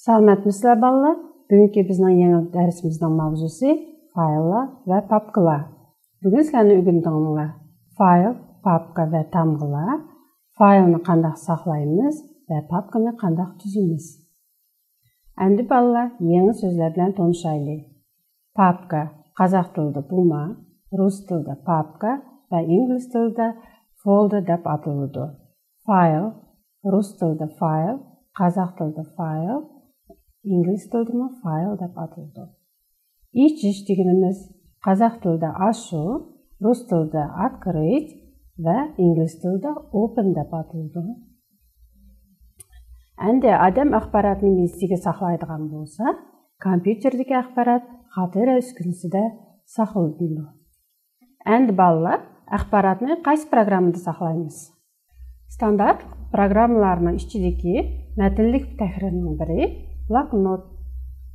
Саламатмысыздар балалар? Бүгінгі біздің еңі дәрісіміздің мавзусы файлlar və papkalar. Бүгін сілерні үгіндіңімға файл, папка və тамғылар, файлны қандақ сақлаймыз və папканы қандақ түзіміз. Әнді балалар еңі сөзлер білән тонышайлы. Папка қазақ тілді бума, рус тілді папка və инглиз тілді folder деп аталыды. Файл, рус тілді файл, қазақ тілді файл, İngiliz tilde file деп аталды. İç дегенimiz қазақ тілде ашу, рус тілде открыть və İngiliz тілде open деп аталды. Әнде адам ақпаратны месеге сақлайдыған болса, компьютердегі ақпарат хатыра үскінісіде сақлайды. Әнде балалар ақпаратны қайсы программада сақлаймыз? Стандарт программаларының ішіндегі мәтіндік тәхрирінің бірі Блокнот.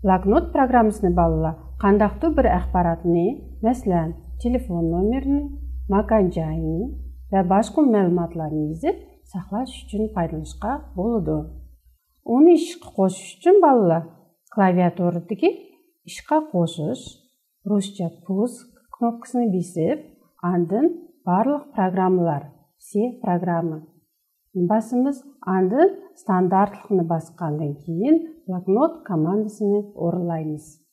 Блокнот программасыны балалар қандақту бір ақпаратны, мәселен, телефон номерін, макан жайын və başqa мәліматларын езіп, сақлаш үшін пайдаланышқа болады. Оны ішқа қосыш үшін балалар клавиатурадагы ішқа қосыш, русча пуск кнопкасыны бесіп, андын барлық программалар, все программы. Басымыз андын стандартлықны басқандан кейін блокнот командасыны орылаймыз.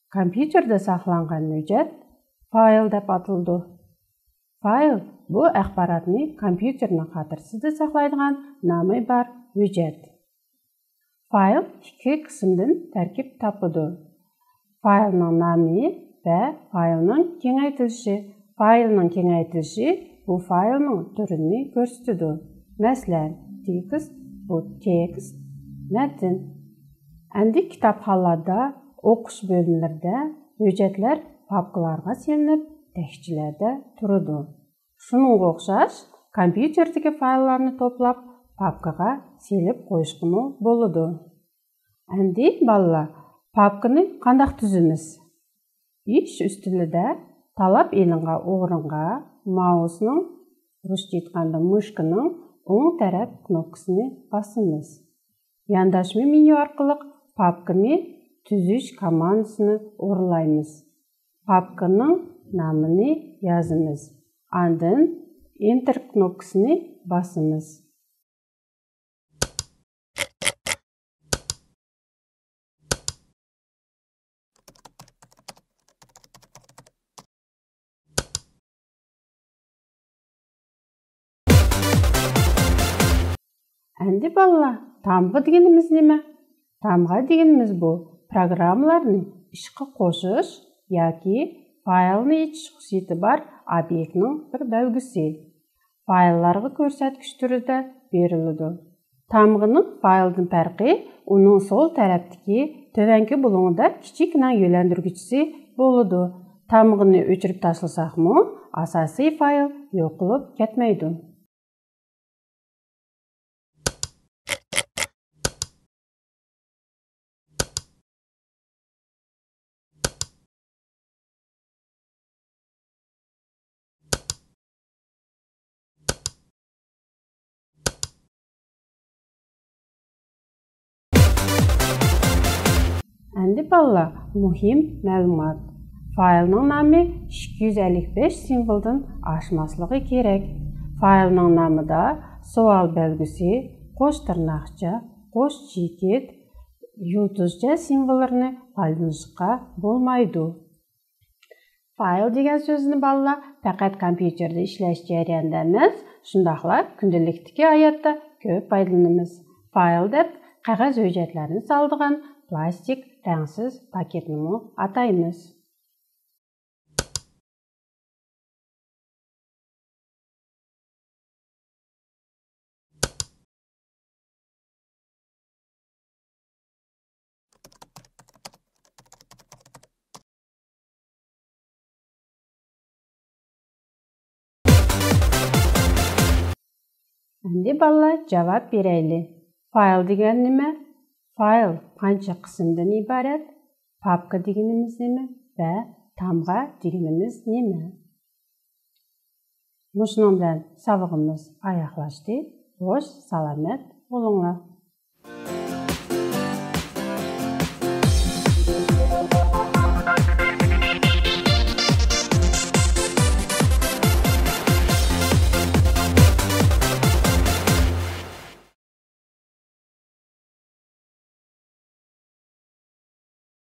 Компьютерде сақланған өжет файл деп аталды. Файл бұл ақпаратны компьютерінің қатырсызды сақлайдыған намы бар өжет. Файл екі қысымдың тәркіп тапыды. Файлның намы və файлның кеңейтіліші. Файлның кеңейтіліші бұл файлның түріні көрсетеді. Мәселен, текст, бұл текст, мәтін. Әнді кітапханаларда оқыш бөлімлерде өжетлер папкаларға селініп, тәкішчілерде тұрды. Шының оқшаш, компьютердегі файларны топлап, папкаға селіп қойышқыны болады. Әнді балалар, папканы қандақ түзіміз? Үш үстіліде талап елінға оғырынға маусының, русча айтқанда мышкының оң тарап кнопкасыны басымыз. Яндашма меню арқылы папканы түзіш командасыны орылаймыз. Папканың намыны yazымыз. Андын Enter кнопкасыны басымыз. Әнді балалар, тамғы дегеніміз неме? Тамға дегеніміз бұл программаларны ішқы қосыш, яки файлны ечіш құсеті бар объектінің бір бәлгісі. Файлларға көрсәткіш түріде берілді. Тамғының файлдың пәрқи, оның сол тәрәптікі төвәнкі бұлыңында кичикнен yönlendіргіші болады. Тамғыны өчіріп ташылсақ мұ, асасы файл yoqылып кетмейді. Әнді балалар, мұхим мәлімат. Файлның намы 255 символдың ашмаслығы керек. Файлның намыда суал бәлгісі, қош тырнақша, қош чекет, юлтызша символларны пайдаланышқа болмайды. Файл деген сөзіні балалар, пәкәт компьютерді ішләш жариянда емес, шындақлар күнделіктікі аятта көп пайдаланымыз. Файл деп қағаз өжетлерін салдыған пластик рәңсіз пакетіні атаймыз. Endi balalar javob berayli. Fayl degan nima? Fayl qancha qismdan iborat? Papka deganimiz nima? Va tamg'a deganimiz nima? Mushuning bilan savog'imiz oyoqlashdi. Xo'sh, salomat bo'linglar.